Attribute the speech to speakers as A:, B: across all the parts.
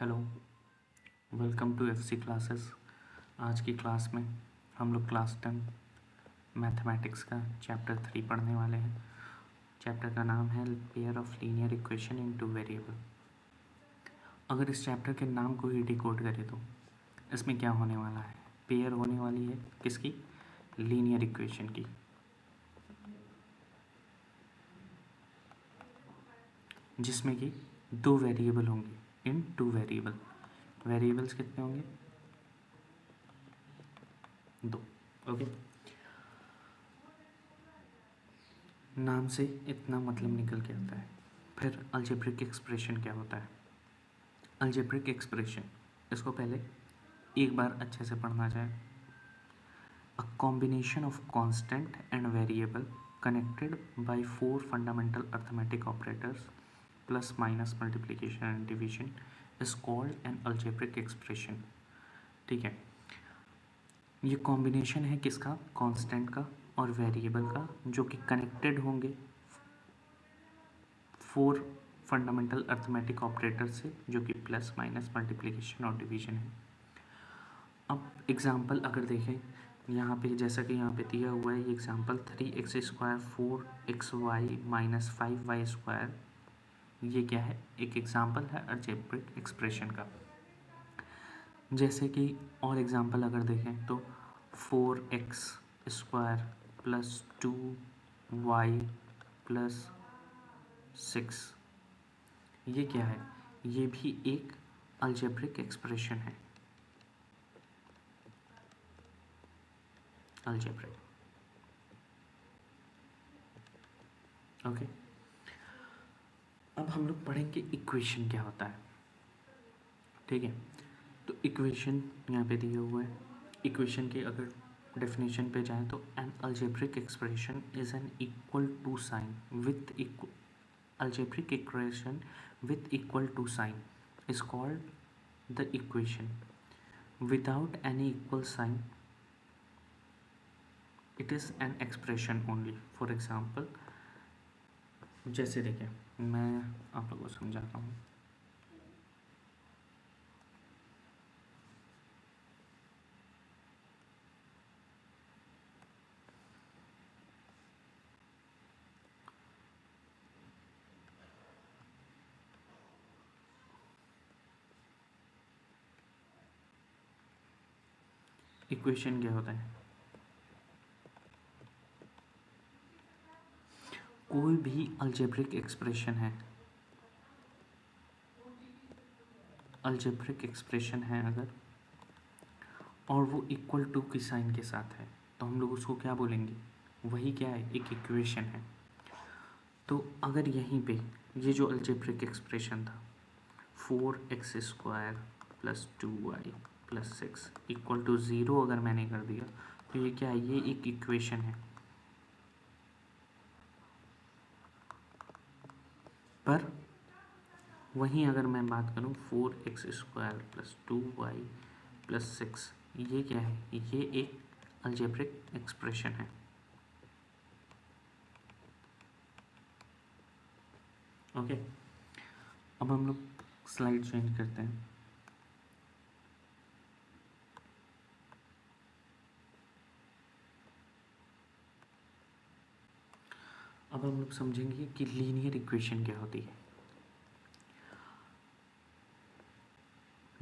A: Hello, welcome to FC classes. आज की class में हम लोग क्लास 10 मैथमेटिक्स का चैप्टर 3 पढ़ने वाले हैं। चैप्टर का नाम है pair of linear equation in two variable. अगर इस चैप्टर के नाम को ही डिकोड करें तो इसमें क्या होने वाला है? पेयर होने वाली है किसकी? लीनियर इक्वेशन की, जिसमें कि दो वेरिएबल होंगे इन टू वेरिएबल। वेरिएबल्स कितने होंगे? दो। ओके, नाम से इतना मतलब निकल के आता है। फिर अलजेब्रिक एक्सप्रेशन क्या होता है? अलजेब्रिक एक्सप्रेशन, इसको पहले एक बार अच्छे से पढ़ना जाए। A combination of constant and variable connected by four fundamental arithmetic operators plus minus multiplication and division is called an algebraic expression. ठीक है, ये कॉम्बिनेशन है किसका? कांस्टेंट का और वेरिएबल का, जो कि कनेक्टेड होंगे फोर फंडामेंटल अर्थमेटिक ऑपरेटर से, जो कि प्लस माइनस मल्टीप्लिकेशन और डिवीजन है। अब एग्जाम्पल अगर देखें यहाँ पे, जैसा कि यहाँ पे दिया हुआ है ये example 3x² 4xy minus 5y², ये क्या है? एक एग्जाम्पल है अलजेब्रिक एक्सप्रेशन का। जैसे कि और एग्जाम्पल अगर देखें तो 4x² प्लस 2y प्लस 6, ये क्या है? ये भी एक अलजेब्रिक एक्सप्रेशन है। Algebraic, okay. अब हम लोग पढ़ेंगे इक्वेशन क्या होता है। ठीक है, तो इक्वेशन यहाँ पे दिया हुआ है। इक्वेशन की अगर डेफिनेशन पे जाएं तो an algebraic expression is an equal to sign with algebraic equation with equal to sign is called the equation. Without any equal sign it is an expression only. For example, जैसे देखें, मैं आप लोगों को समझाता हूँ। इक्वेशन क्या होता है? कोई भी अलजेब्रिक एक्सप्रेशन है, अलजेब्रिक एक्सप्रेशन है अगर, और वो इक्वल टू की साइन के साथ है, तो हम लोग उसको क्या बोलेंगे? वही क्या है? एक इक्वेशन है। तो अगर यहीं पे ये जो अलजेब्रिक एक्सप्रेशन था 4x² plus 2y plus 6 equal to 0 अगर मैंने कर दिया, तो ये क्या है? ये एक इक्वेशन है। पर वहीं अगर मैं बात करूँ 4x² प्लस 2y प्लस 6, ये क्या है? ये एक अलजेब्रिक एक्सप्रेशन है। ओके, अब हम लोग स्लाइड चेंज करते हैं। अब हम लोग समझेंगे कि लीनियर इक्वेशन क्या होती है।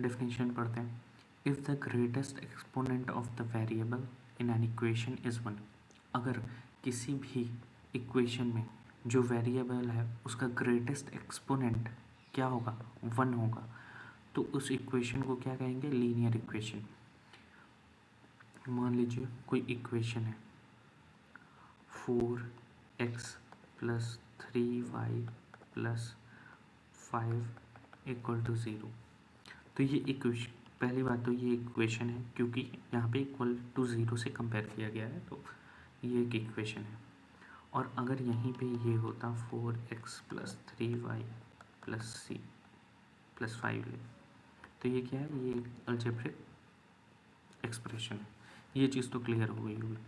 A: डेफिनेशन पढ़ते हैं। If the greatest exponent of the variable in an equation is 1, अगर किसी भी इक्वेशन में जो वेरिएबल है उसका ग्रेटेस्ट एक्सपोनेंट क्या होगा? 1 होगा, तो उस इक्वेशन को क्या कहेंगे? Linear equation. मान लीजिए कोई इक्वेशन है 4x plus 3y plus 5 equal to 0। तो ये इक्वेशन, पहली बात तो ये इक्वेशन है क्योंकि यहाँ पे इक्वल टू 0 से कंपेयर किया गया है, तो ये एक इक्वेशन है। और अगर यहीं पे ये होता 4x plus 3y plus C plus 5 ले, तो ये क्या है? ये अलजेब्रिक एक्सप्रेशन है। ये चीज़ तो क्लियर हो गई होगी।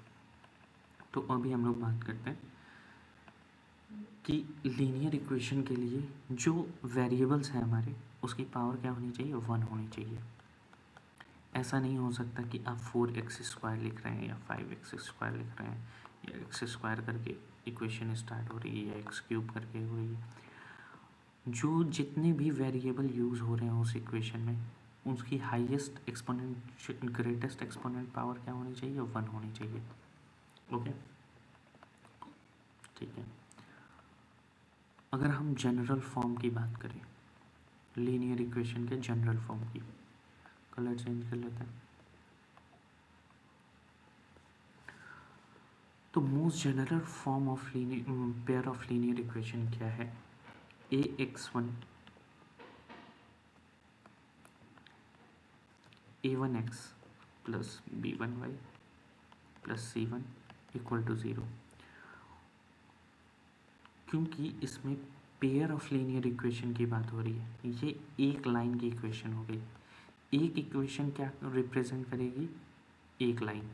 A: तो अभी हम लोग बात करते हैं कि लीनियर इक्वेशन के लिए जो वेरिएबल्स हैं हमारे, उसकी पावर क्या होनी चाहिए, 1 होनी चाहिए। ऐसा नहीं हो सकता कि आप 4x² लिख रहे हैं या 5x² लिख रहे हैं या x² करके इक्वेशन स्टार्ट हो रही है या x³ करके हो रही है। जो जितने भी वेरिएबल यूज़ हो रहे हैं उस इक्वेशन में, उसकी highest exponent, greatest exponent power क्या होनी चाहिए, 1 होनी चाहिए। ओके, ठीक है। अगर हम जनरल फॉर्म की बात करें, लीनियर इक्वेशन के जनरल फॉर्म की, कलर चेंज कर लेते हैं। तो most general form of linear pair of linear equation क्या है, ax1 a1x plus b1y plus c1 equal to 0। क्योंकि इसमें पेयर ऑफ लीनियर इक्वेशन की बात हो रही है, ये एक लाइन की इक्वेशन हो गई। एक इक्वेशन क्या रिप्रेजेंट करेगी, एक लाइन।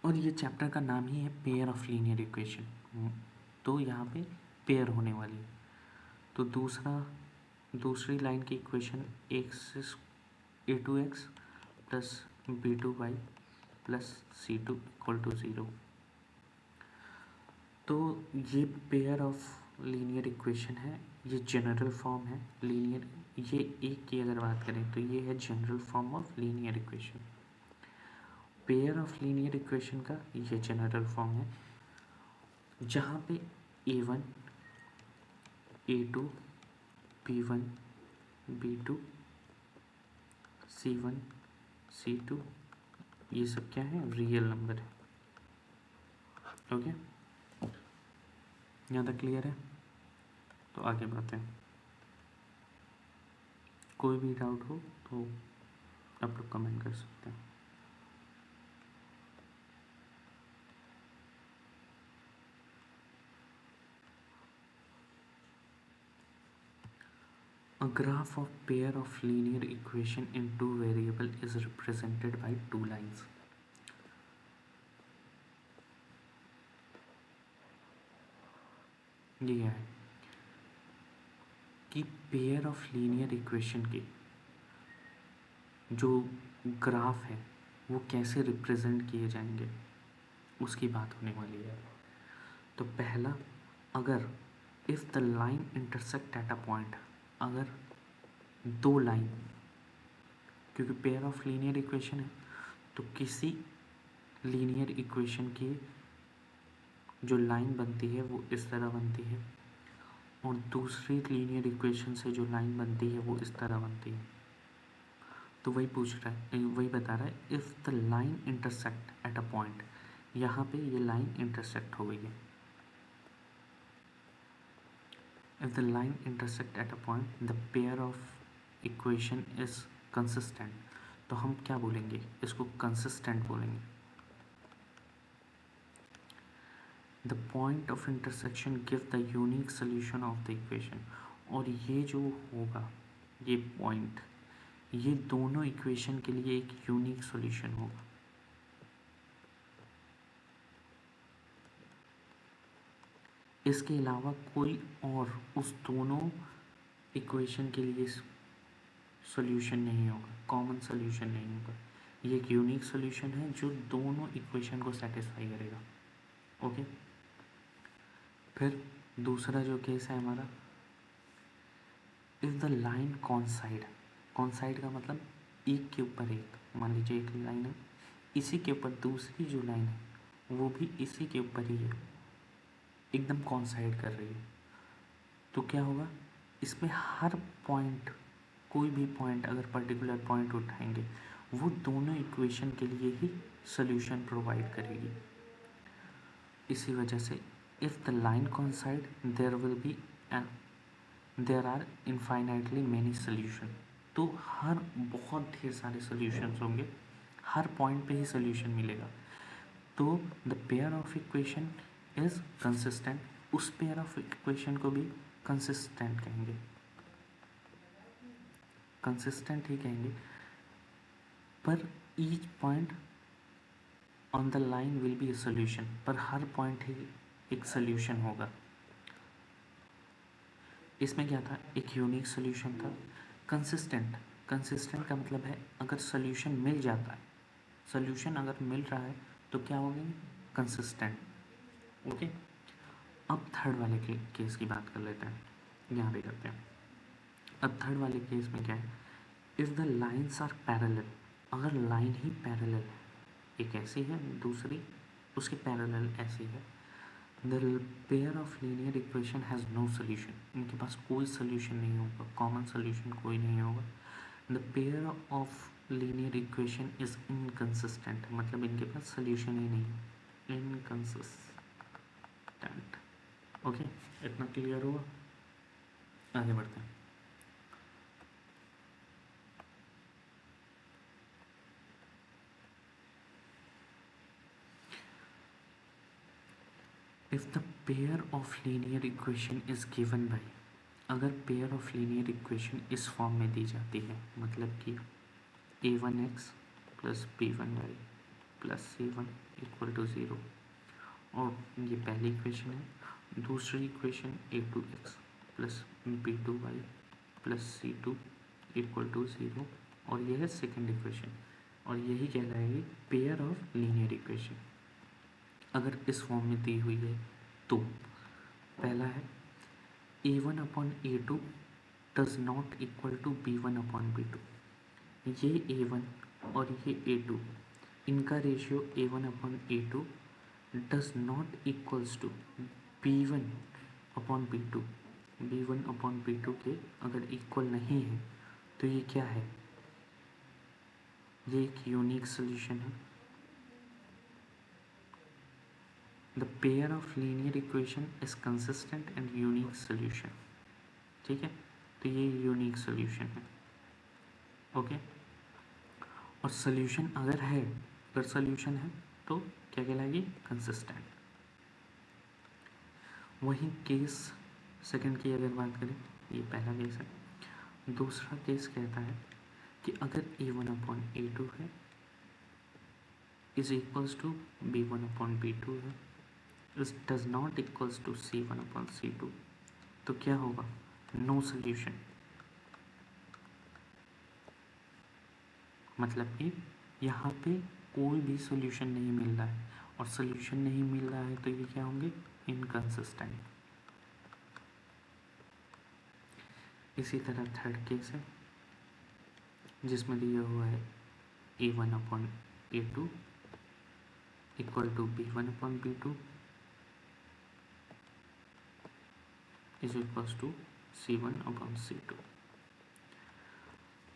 A: और ये चैप्टर का नाम ही है पेयर ऑफ लीनियर इक्वेशन, तो यहाँ पे पेयर होने वाली है। तो दूसरी लाइन की equation a2x plus b2y plus c2 equal to 0। तो ये पेयर ऑफ लीनियर इक्वेशन है, ये जनरल फॉर्म है लीनियर। ये एक की अगर बात करें तो ये है general form of linear equation. Pair of linear equation का ये जनरल फॉर्म है, जहाँ पे a1 a2 b1 b2 c1 c2 ये सब क्या है, रियल नंबर है। ओके, यहाँ तक क्लियर है? तो आगे बढ़ते हैं। कोई भी डाउट हो तो आप लोग कमेंट कर सकते हैं। A graph of pair of linear equation in two variable is represented by two lines. ये है कि पेयर ऑफ लीनियर इक्वेशन के जो ग्राफ है वो कैसे रिप्रेजेंट किए जाएंगे, उसकी बात होने वाली है। तो पहला, अगर if the line intersect at a point, अगर दो लाइन, क्योंकि पेयर ऑफ लीनियर इक्वेशन है तो किसी लीनियर इक्वेशन की जो लाइन बनती है वो इस तरह बनती है, और दूसरी लीनियर इक्वेशन से जो लाइन बनती है वो इस तरह बनती है। तो वही पूछ रहा है, वही बता रहा है, if the line intersect at a point, यहाँ पे ये लाइन इंटरसेक्ट हो गई है। If the line intersect at a point the pair of equation is consistent, तो हम क्या बोलेंगे, इसको कंसिस्टेंट बोलेंगे। The point of intersection give the unique solution of the equation, और ये जो होगा, ये पॉइंट, ये दोनों इक्वेशन के लिए एक यूनिक सॉल्यूशन होगा। इसके अलावा कोई और उस दोनों इक्वेशन के लिए सॉल्यूशन नहीं होगा, कॉमन सॉल्यूशन नहीं होगा। ये एक यूनिक सॉल्यूशन है जो दोनों इक्वेशन को सेटिस्फाई करेगा। ओके, फिर दूसरा जो केस है हमारा, इफ़ द लाइन कॉन्साइड, कॉन्साइड का मतलब एक के ऊपर एक, मान लीजिए एक लाइन है, इसी के ऊपर दूसरी जो लाइन है वो भी इसी के ऊपर ही है, एकदम कॉन्साइड कर रही है, तो क्या होगा, इसमें हर पॉइंट, कोई भी पॉइंट अगर पर्टिकुलर पॉइंट उठाएंगे वो दोनों इक्वेशन के लिए ही सॉल्यूशन प्रोवाइड करेगी। इसी वजह से if the line coincide there will be there are infinitely many solution, तो हर बहुत ढेर सारे सॉल्यूशंस होंगे, हर पॉइंट पे ही सॉल्यूशन मिलेगा। तो the pair of equation is consistent, उस पेयर ऑफ इक्वेशन को भी कंसिस्टेंट कहेंगे, कंसिस्टेंट ही कहेंगे। पर each point on the line will be a solution, पर हर पॉइंट ही एक सोल्यूशन होगा। इसमें क्या था, एक यूनिक सोल्यूशन था। कंसिस्टेंट, कंसिस्टेंट का मतलब है अगर सोल्यूशन मिल जाता है, सोल्यूशन अगर मिल रहा है तो क्या होगी, कंसिस्टेंट। ओके, अब थर्ड वाले केस की बात कर लेते हैं, यहाँ पे करते हैं। अब थर्ड वाले केस में क्या है, if the lines are parallel, अगर लाइन ही पैरेलल है, एक ऐसी है दूसरी उसके पैरेलल ऐसी है, the pair of linear equation has no solution, इनके पास कोई सोल्यूशन नहीं होगा, कॉमन सोल्यूशन कोई नहीं होगा। The pair of linear equation is inconsistent, मतलब इनके पास सोल्यूशन ही नहीं है, इनकन्सिस्टेंट। ओके, इतना क्लियर हुआ, आगे बढ़ते हैं। If the pair of linear equation is given by, अगर पेयर ऑफ लीनियर इक्वेशन इस फॉर्म में दी जाती है, मतलब कि a1x plus b1y plus c1 equal to 0, और ये पहली इक्वेशन है। दूसरी equation a2x plus b2y plus c2 equal to 0, और यह है सेकेंड इक्वेशन, और यही कहलाएगी पेयर ऑफ लीनियर इक्वेशन अगर इस फॉर्म में दी हुई है तो। पहला है a1 upon a2 does not equal to b1 upon b2, ये a1 और ये a2, इनका ratio a1 upon a2 does not equals to b1 upon b2, b1 upon b2 के अगर इक्वल नहीं है तो ये क्या है, ये एक यूनिक सोल्यूशन है। The pair of linear equation is consistent and unique solution, ठीक है, तो ये यूनिक सोल्यूशन है। ओके, और सोल्यूशन अगर है, अगर सोल्यूशन है तो क्या कहलाएगी, कंसिस्टेंट। वहीं केस सेकंड की अगर बात करें, ये पहला केस है। दूसरा केस कहता है कि अगर a1 अपॉन a2 है is equals to b1 upon b2 है, is does not equals to c1 upon c2, तो क्या होगा, नो सोल्यूशन। मतलब कि यहाँ पे कोई भी सोल्यूशन नहीं मिल रहा है, और सोल्यूशन नहीं मिल रहा है तो ये क्या होंगे, इनकंसिस्टेंट। इसी तरह थर्ड केस है जिसमें दिया हुआ है a1 upon a2 equal to b1 upon b2 is equals to c1 upon c2,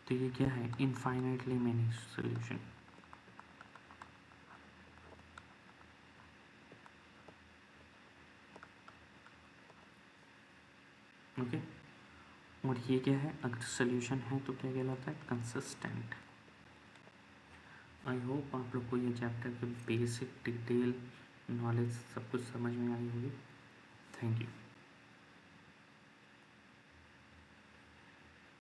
A: तो ये क्या है, इनफाइनाइटली मैनी सोल्यूशन। ओके, और ये क्या है, अगर सोल्यूशन है तो क्या कहलाता है, कंसिस्टेंट। आई होप आप लोग को ये चैप्टर के बेसिक डिटेल नॉलेज सब कुछ समझ में आई होगी। Thank you.